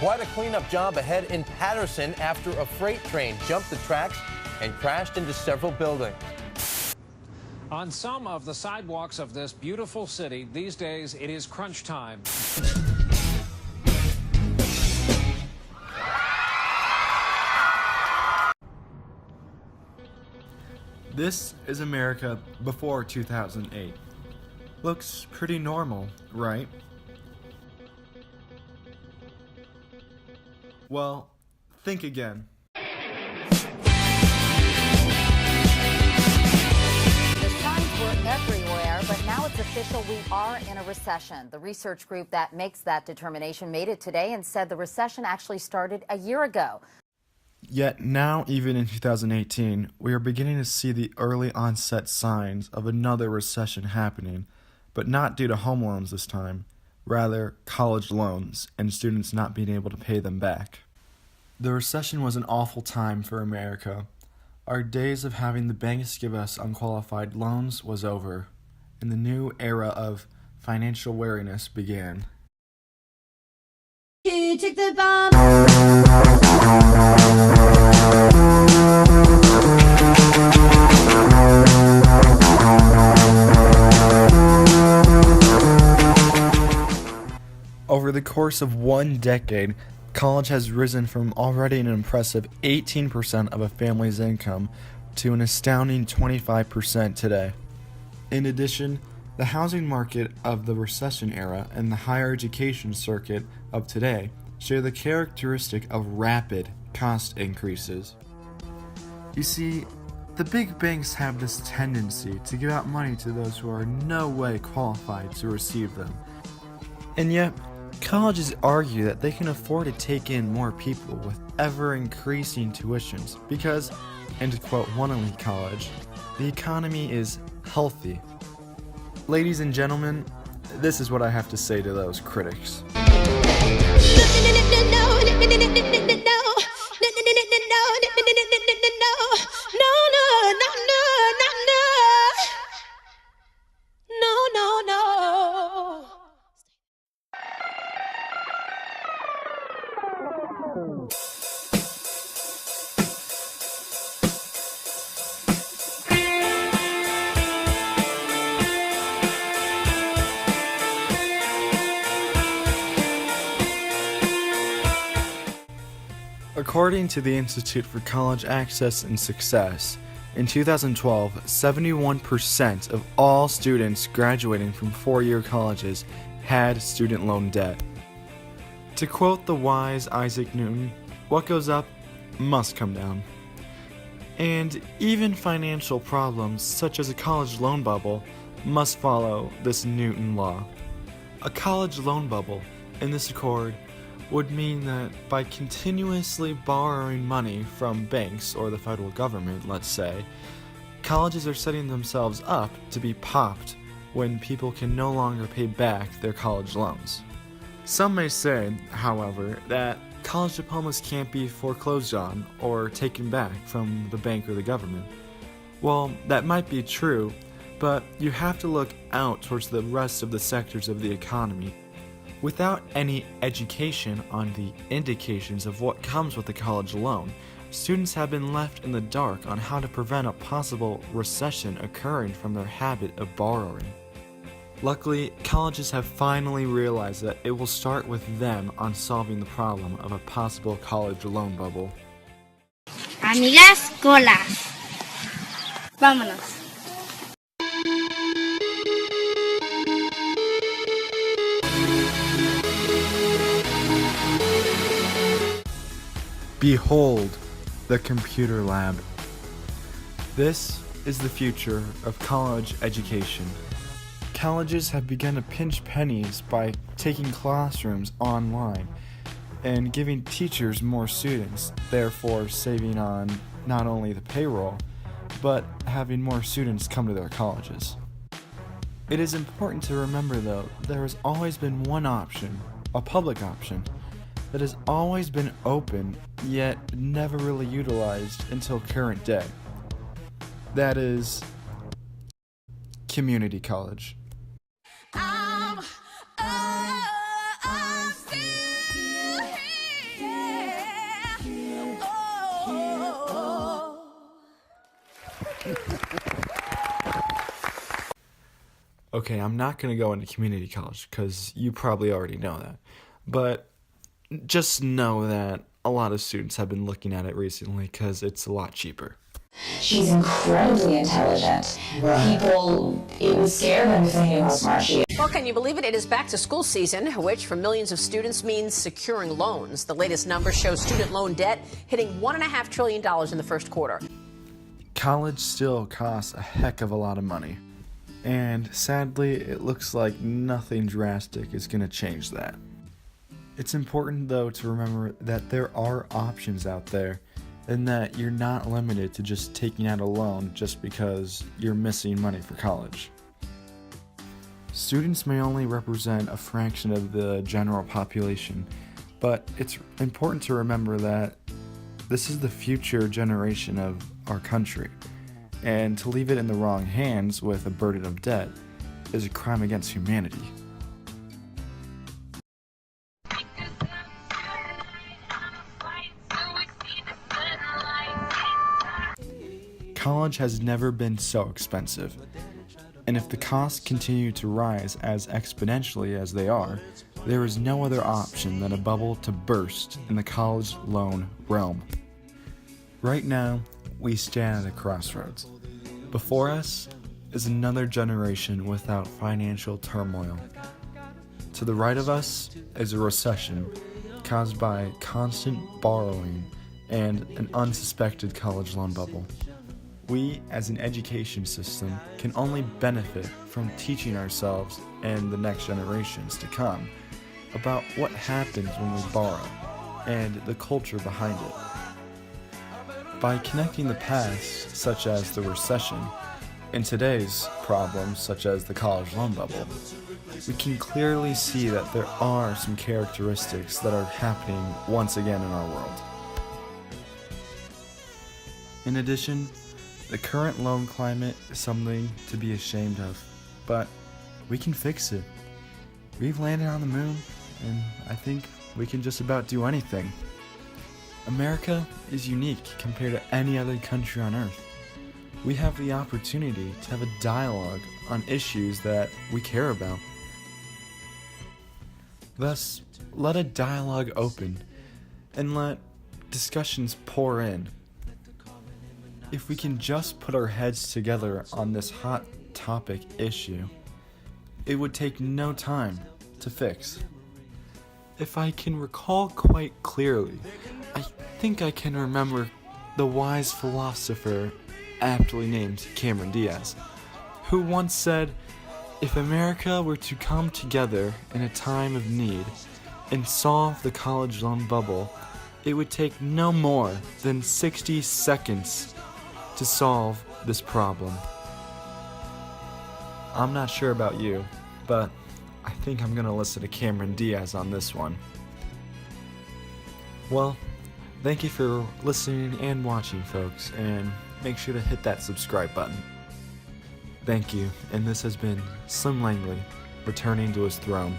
Quite a cleanup job ahead in Patterson after a freight train jumped the tracks and crashed into several buildings. On some of the sidewalks of this beautiful city, these days it is crunch time. This is America before 2008. Looks pretty normal, right? Well, think again. Everywhere, but now it's official, we are in a recession. The research group that makes that determination made it today and said the recession actually started a year ago. Yet now, even in 2018, we are beginning to see the early onset signs of another recession happening, but not due to home loans this time, rather college loans and students not being able to pay them back. The recession was an awful time for America. Our days of having the banks give us unqualified loans was over, and the new era of financial wariness began. You took the bomb. Over the course of one decade, college has risen from already an impressive 18% of a family's income to an astounding 25% today. In addition, the housing market of the recession era and the higher education circuit of today share the characteristic of rapid cost increases. You see, the big banks have this tendency to give out money to those who are in no way qualified to receive them. And yet, colleges argue that they can afford to take in more people with ever-increasing tuitions because, and to quote one elite college, the economy is healthy. Ladies and gentlemen, this is what I have to say to those critics. According to the Institute for College Access and Success, in 2012, 71% of all students graduating from four-year colleges had student loan debt. To quote the wise Isaac Newton, what goes up must come down. And even financial problems such as a college loan bubble must follow this Newton law. A college loan bubble, in this accord, would mean that by continuously borrowing money from banks or the federal government, let's say, colleges are setting themselves up to be popped when people can no longer pay back their college loans. Some may say, however, that college diplomas can't be foreclosed on or taken back from the bank or the government. Well, that might be true, but you have to look out towards the rest of the sectors of the economy. Without any education on the indications of what comes with a college loan, students have been left in the dark on how to prevent a possible recession occurring from their habit of borrowing. Luckily, colleges have finally realized that it will start with them on solving the problem of a possible college loan bubble. Amigas, colas. Vámonos. Behold, the computer lab. This is the future of college education. Colleges have begun to pinch pennies by taking classrooms online and giving teachers more students, therefore saving on not only the payroll, but having more students come to their colleges. It is important to remember, though, there has always been one option, a public option, that has always been open, yet never really utilized until current day. That is community college. I'm still here. Okay, I'm not going to go into community college because you probably already know that. But just know that a lot of students have been looking at it recently because it's a lot cheaper. She's incredibly intelligent. It would scare them if they knew how smart she is. Well, can you believe it? It is back to school season, which for millions of students means securing loans. The latest numbers show student loan debt hitting $1.5 trillion in the first quarter. College still costs a heck of a lot of money. And sadly, it looks like nothing drastic is going to change that. It's important, though, to remember that there are options out there and that you're not limited to just taking out a loan just because you're missing money for college. Students may only represent a fraction of the general population, but it's important to remember that this is the future generation of our country, and to leave it in the wrong hands with a burden of debt is a crime against humanity. College has never been so expensive, and if the costs continue to rise as exponentially as they are, there is no other option than a bubble to burst in the college loan realm. Right now, we stand at a crossroads. Before us is another generation without financial turmoil. To the right of us is a recession caused by constant borrowing and an unsuspected college loan bubble. We, as an education system, can only benefit from teaching ourselves and the next generations to come about what happens when we borrow and the culture behind it. By connecting the past, such as the recession, and today's problems, such as the college loan bubble, we can clearly see that there are some characteristics that are happening once again in our world. In addition, the current loan climate is something to be ashamed of, but we can fix it. We've landed on the moon, and I think we can just about do anything. America is unique compared to any other country on Earth. We have the opportunity to have a dialogue on issues that we care about. Thus, let a dialogue open, and let discussions pour in. If we can just put our heads together on this hot topic issue, it would take no time to fix. If I can recall quite clearly, I think I can remember the wise philosopher aptly named Cameron Diaz, who once said, "If America were to come together in a time of need and solve the college loan bubble, it would take no more than 60 seconds to solve this problem." I'm not sure about you, but I think I'm gonna listen to Cameron Diaz on this one. Well, thank you for listening and watching, folks, and make sure to hit that subscribe button. Thank you, and this has been SlimLangley, returning to his throne.